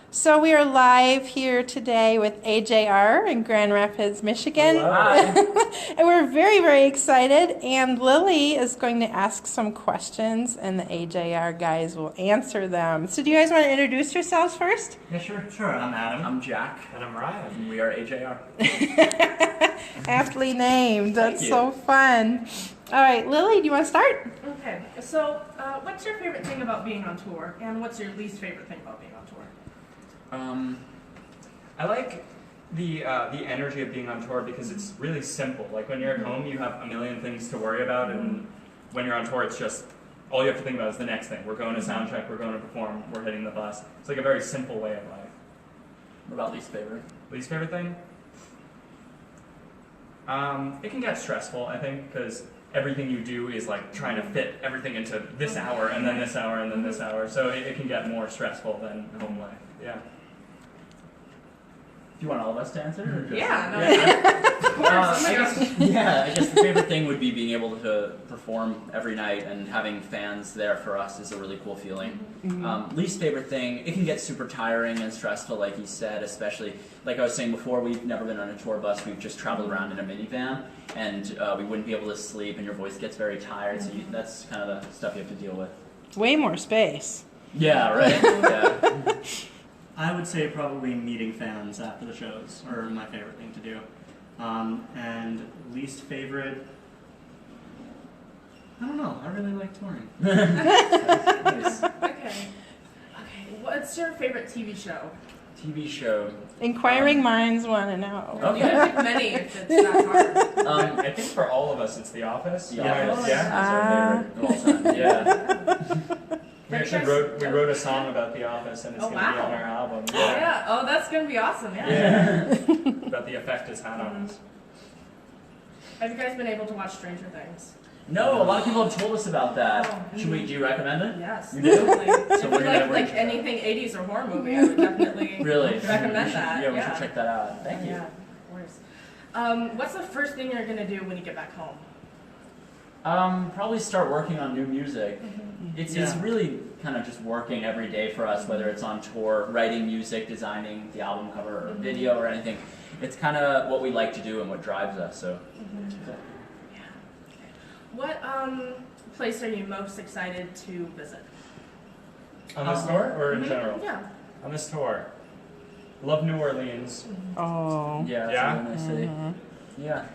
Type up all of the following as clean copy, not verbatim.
So we are live here today with AJR in Grand Rapids, Michigan. And we're very, very excited. And Lily is going to ask some questions, and the AJR guys will answer them. So do you guys want to introduce yourselves first? Yeah, sure. I'm Adam. I'm Jack. And I'm Ryan. And we are AJR. Aptly named. That's so fun. All right, Lily, do you want to start? Okay, so what's your favorite thing about being on tour, and what's your least favorite thing about being on tour? I like the energy of being on tour because it's really simple. Like when you're at home, you have a million things to worry about, and when you're on tour, it's just all you have to think about is the next thing. We're going to sound check, we're going to perform, we're hitting the bus. It's like a very simple way of life. What about least favorite? Least favorite thing? It can get stressful, I think, because everything you do is like trying to fit everything into this hour, and then this hour, and then this hour. So it can get more stressful than home life. Yeah. Do you want all of us to answer? Or just... Yeah, no, yeah. of course. I guess the favorite thing would be being able to perform every night and having fans there for us is a really cool feeling. Least favorite thing, it can get super tiring and stressful, like you said, especially, like I was saying before, we've never been on a tour bus, we've just traveled around in a minivan, and we wouldn't be able to sleep, and your voice gets very tired, so that's kind of the stuff you have to deal with. Way more space. Yeah, right? Yeah. I would say probably meeting fans after the shows are my favorite thing to do. And least favorite, I don't know. I really like touring. Nice. Okay, what's your favorite TV show? TV show. Inquiring minds want to know. You can pick many if it's that hard. I think for all of us, it's The Office. Yeah. Yeah. That's our favorite of all time. Yeah. We actually wrote a song about The Office, and it's going to be on our album. Yeah. Oh, that's going to be awesome. Yeah. About the effect it's had on us. Have you guys been able to watch Stranger Things? No, a lot of people have told us about that. Oh, Do you recommend it? Yes. You do? If So you we're gonna like anything 80s or horror movie, I would definitely Really? recommend that. Yeah, we should check that out. Thank you. Yeah, of course. What's the first thing you're going to do when you get back home? Probably start working on new music. It's really kind of just working every day for us, whether it's on tour, writing music, designing the album cover or video or anything. It's kind of what we like to do and what drives us. So. Yeah. What place are you most excited to visit? On this tour or in general? Yeah. On this tour. Love New Orleans. Oh. Yeah, that's a really nice city. Yeah.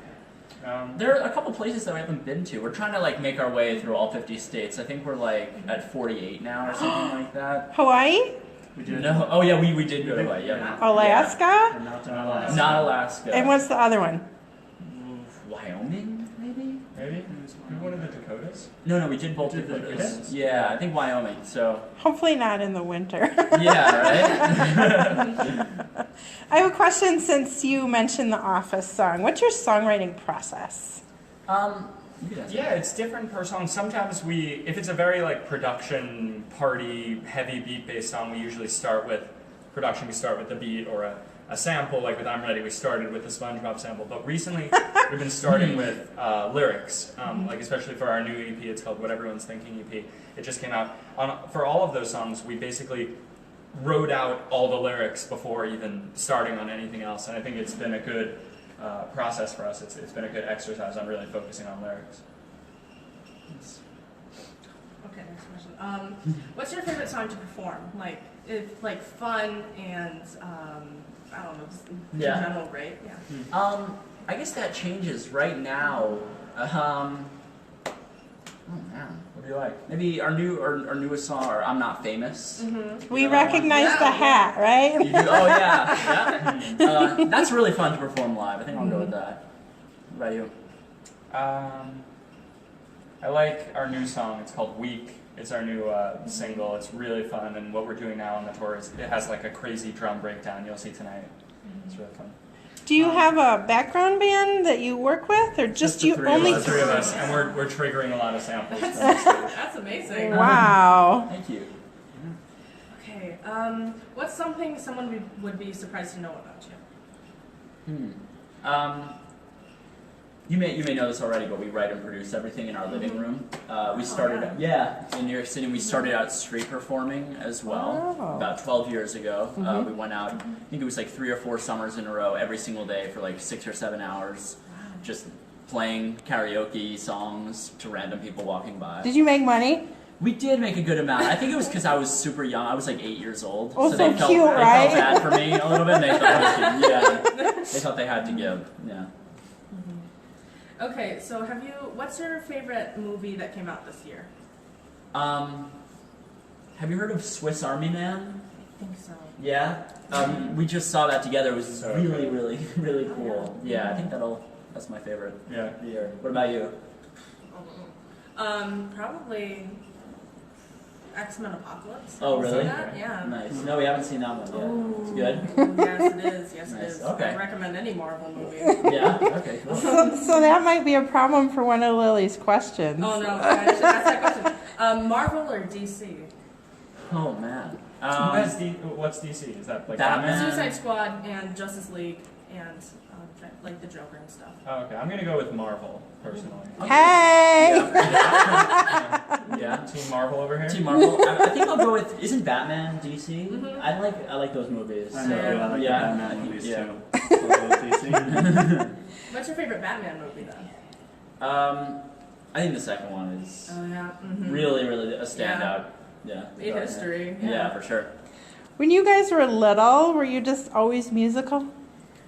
There are a couple places that we haven't been to. We're trying to like make our way through all 50 states. I think we're like at 48 now or something like that. Hawaii? We did. No. Oh yeah, we did go to Hawaii. Yeah. Alaska? Not Alaska. Not Alaska. And what's the other one? Wyoming, maybe? Maybe? We one of the Dakotas? No, we did both We did the Dakotas. Dakotas? Yeah, I think Wyoming. So. Hopefully not in the winter. Yeah, right. I have a question since you mentioned the Office song. What's your songwriting process? You could answer. Yeah, it's different per song. Sometimes if it's a very like production party, heavy beat based song, we usually start with production. We start with the beat or a sample. Like with I'm Ready, we started with the SpongeBob sample. But recently, we've been starting with lyrics. Like especially for our new EP, it's called What Everyone's Thinking EP. It just came out. For all of those songs, we basically wrote out all the lyrics before even starting on anything else. And I think it's been a good process for us. It's been a good exercise on really focusing on lyrics. Okay, next question. What's your favorite song to perform? Like, if like fun and I don't know, just in general, right? Yeah. I guess that changes right now. Oh man, what do you like? Maybe our newest song, or I'm Not Famous. We recognize the hat, right? You do? Oh yeah. That's really fun to perform live. I think I'll go with that. What about you? I like our new song. It's called Weak. It's our new single. It's really fun, and what we're doing now on the tour is it has like a crazy drum breakdown. You'll see tonight. It's really fun. Do you have a background band that you work with, or just you only? The three of us, and we're triggering a lot of samples. That's amazing. Wow. Thank you. Okay. What's something someone would be surprised to know about you? You may know this already, but we write and produce everything in our living room. We started, in New York City. We started out street performing as well about 12 years ago. We went out. I think it was like 3 or 4 summers in a row, every single day for like 6 or 7 hours, just playing karaoke songs to random people walking by. Did you make money? We did make a good amount. I think it was because I was super young. I was like 8 years old. Oh, so so they felt, cute, right? They felt bad for me a little bit. And they thought I was, they thought they had to give. Yeah. Okay, so what's your favorite movie that came out this year? Have you heard of Swiss Army Man? I think so. Yeah. We just saw that together. It was really, really, really cool. Yeah, I think that's my favorite. Yeah. Of the year. What about you? Probably X-Men Apocalypse. Oh, Have you really? seen that? Yeah. Nice. No, we haven't seen that one yet. It's good? Ooh, yes, it is. Yes, Nice. it is. Okay. I recommend any Marvel movie. Yeah? Okay, cool. So that might be a problem for one of Lily's questions. Oh, no. I should ask that question. Marvel or DC? Oh, man. What's DC? Is that like Batman? Suicide Squad and Justice League and like the Joker and stuff. Oh, okay. I'm gonna go with Marvel personally. Hey! Yeah. Team Marvel over here. Team Marvel. I think I'll go with. Isn't Batman DC? Mhm. I like those movies. I know, I like the Batman movies yeah. too. I'll go with DC. What's your favorite Batman movie then? I think the second one is Oh yeah. Mm-hmm. really, really a standout. Yeah. Made history. Yeah, for sure. When you guys were little, were you just always musical?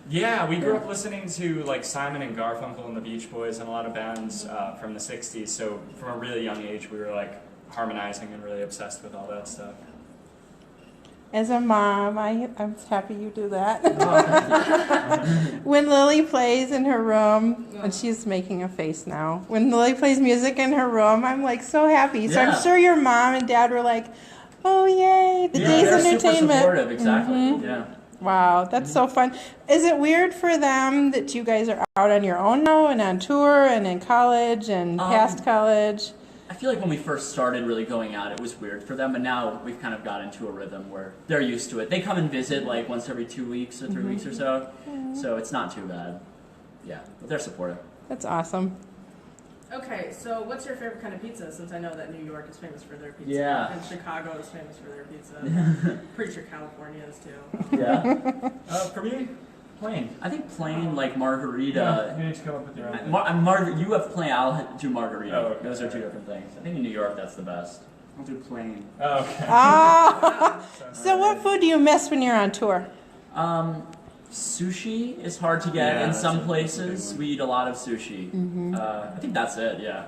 Yeah, we grew up listening to like Simon and Garfunkel and the Beach Boys and a lot of bands from the 60s. So from a really young age, we were like harmonizing and really obsessed with all that stuff. As a mom, I'm happy you do that. When Lily plays in her room, and she's making a face now. When Lily plays music in her room, I'm like so happy. So Yeah. I'm sure your mom and dad were like, "Oh yay, the day's they're entertainment." super supportive, exactly. Mhm. Yeah. Wow, that's so fun. Is it weird for them that you guys are out on your own now and on tour and in college and past college? I feel like when we first started really going out, it was weird for them, but now we've kind of got into a rhythm where they're used to it. They come and visit like once every 2 weeks or 3 weeks or so, so it's not too bad. Yeah, but they're supportive. That's awesome. Okay, so what's your favorite kind of pizza? Since I know that New York is famous for their pizza, Yeah. and Chicago is famous for their pizza. Pretty sure California is too. Yeah. For me, plain. I think plain like margarita. You need to come up with your own. You have plain, I'll do margarita. Oh, okay. Those are two different things. I think in New York that's the best. I'll do plain. Oh, okay. Oh, so what food do you miss when you're on tour? Sushi is hard to get in that's some a big places. one. We eat a lot of sushi. I think that's it. Yeah.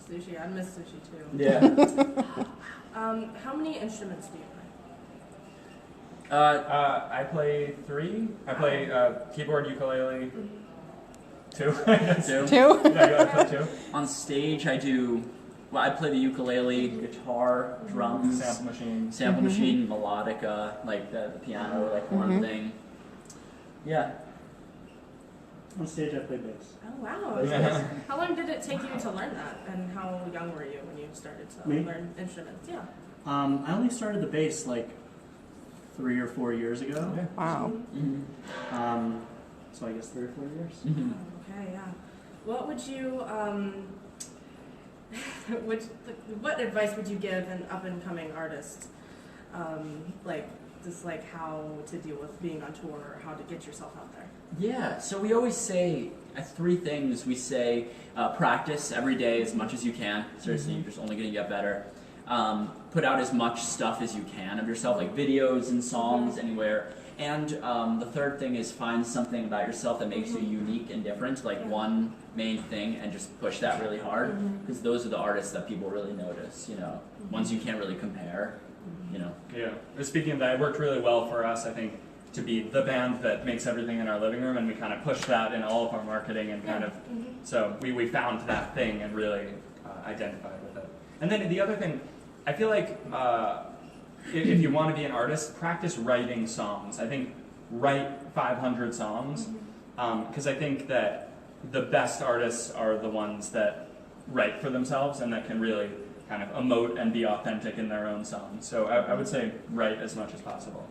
Sushi, I miss sushi too. Yeah. How many instruments do you play? I play 3. I play keyboard, ukulele. 2. I guess. Two. Two? Yeah, I play 2. On stage, I play the ukulele, guitar, drums, Sample machine. machine, melodica, like the piano, like horn thing. Yeah. On stage, I play bass. Oh wow! Yeah. How long did it take you to learn that, and how young were you when you started to Me? learn instruments? Yeah. I only started the bass like 3 or 4 years ago. Yeah. Wow. So I guess 3 or 4 years. Okay, yeah. What would you what advice would you give an up and coming artist, like just like how to deal with being on tour or how to get yourself out there? Yeah, so we always say 3 things. We say practice every day as much as you can. Seriously, you're just only going to get better. Put out as much stuff as you can of yourself, like videos and songs anywhere. And the 3rd thing is find something about yourself that makes you unique and different, like one main thing, and just push that really hard. Because those are the artists that people really notice, ones you can't really compare, Yeah. Speaking of that, it worked really well for us, I think, to be the band that makes everything in our living room, and we kind of pushed that in all of our marketing and kind of, so we found that thing and really identified with it. And then the other thing, I feel like if you want to be an artist, practice writing songs. I think write 500 songs, because I think that the best artists are the ones that write for themselves and that can really kind of emote and be authentic in their own songs. So I would say write as much as possible.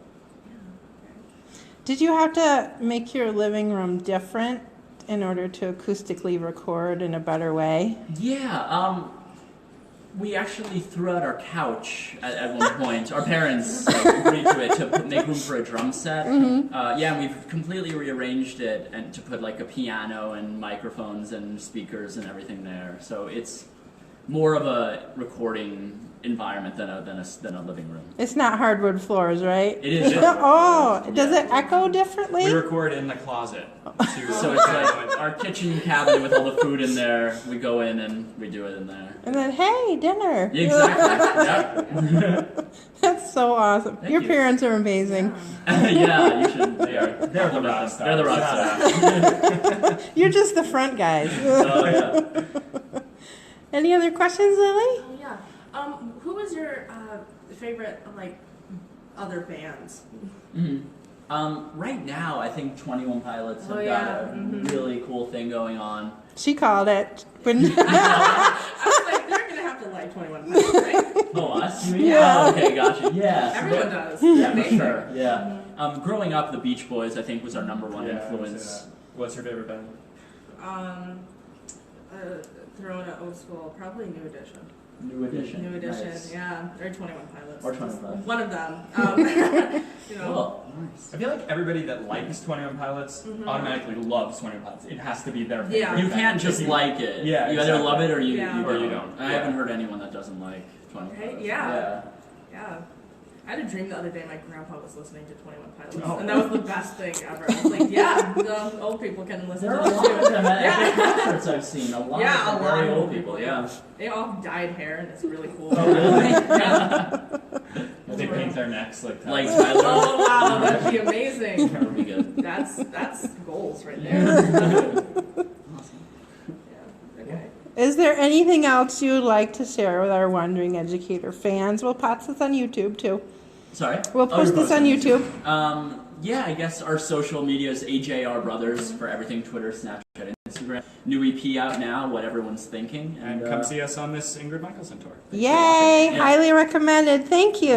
Did you have to make your living room different in order to acoustically record in a better way? Yeah, we actually threw out our couch at one point. Our parents agreed to it to make room for a drum set. Yeah, and we've completely rearranged it and to put like a piano and microphones and speakers and everything there. So it's more of a recording environment than a living room. It's not hardwood floors, right? It is. Oh, does it echo differently? We record in the closet. So it's like our kitchen cabinet with all the food in there. We go in and we do it in there. And then, hey, dinner. Exactly. Yep. That's so awesome. Thank Your you. parents are amazing. Yeah, you should. They're the rock stars. They're the rock stars. You're just the front guys. Oh yeah. Any other questions, Lily? Yeah. Who was your favorite like other bands? Right now, I think 21 Pilots have Oh, got yeah. a really cool thing going on. She called it. I was like, they're gonna have to like 21 Pilots, right? Oh, us? You mean? Yeah. Oh, okay, gotcha. Yeah. Everyone does. Yeah, for sure. Yeah. Growing up, the Beach Boys, I think, was our number one Yeah, I would say influence. that. What's your favorite band? Throwing it old school, probably New Edition. New Edition. New Edition, Nice. yeah, or 21 Pilots. Or 21 Pilots. One of them. You know. Cool. Nice. I feel like everybody that likes 21 Pilots automatically loves 21 Pilots. It has to be their favorite. Yeah. You band. can't just If you- like it. Yeah, You either exactly. love it or you, Yeah. Or you don't. I Yeah. haven't heard anyone that doesn't like 21 Right? Pilots. Yeah. Yeah. I had a dream the other day my grandpa was listening to 21 Pilots, Oh. and that was the best thing ever. I was like, yeah, the old people can listen There to are a this lot of too. them at Yeah. concerts I've seen. A lot Yeah, of a them very lot of old people. Yeah. They all have dyed hair, and it's really cool. Oh, really? Yeah. They paint their necks like Like Tyler. Tyler. Oh wow, that'd be amazing. That would be good. That's goals right there. Yeah. Okay. Is there anything else you would like to share with our Wandering Educator fans? We'll post this on YouTube too. Sorry? We'll Oh, you're post this on posting it. YouTube. Yeah, I guess our social media is AJR Brothers for everything: Twitter, Snapchat, Instagram. New EP out now. What everyone's thinking. And come see us on this Ingrid Michaelson tour. Yay! Yeah. Highly recommended. Thank you.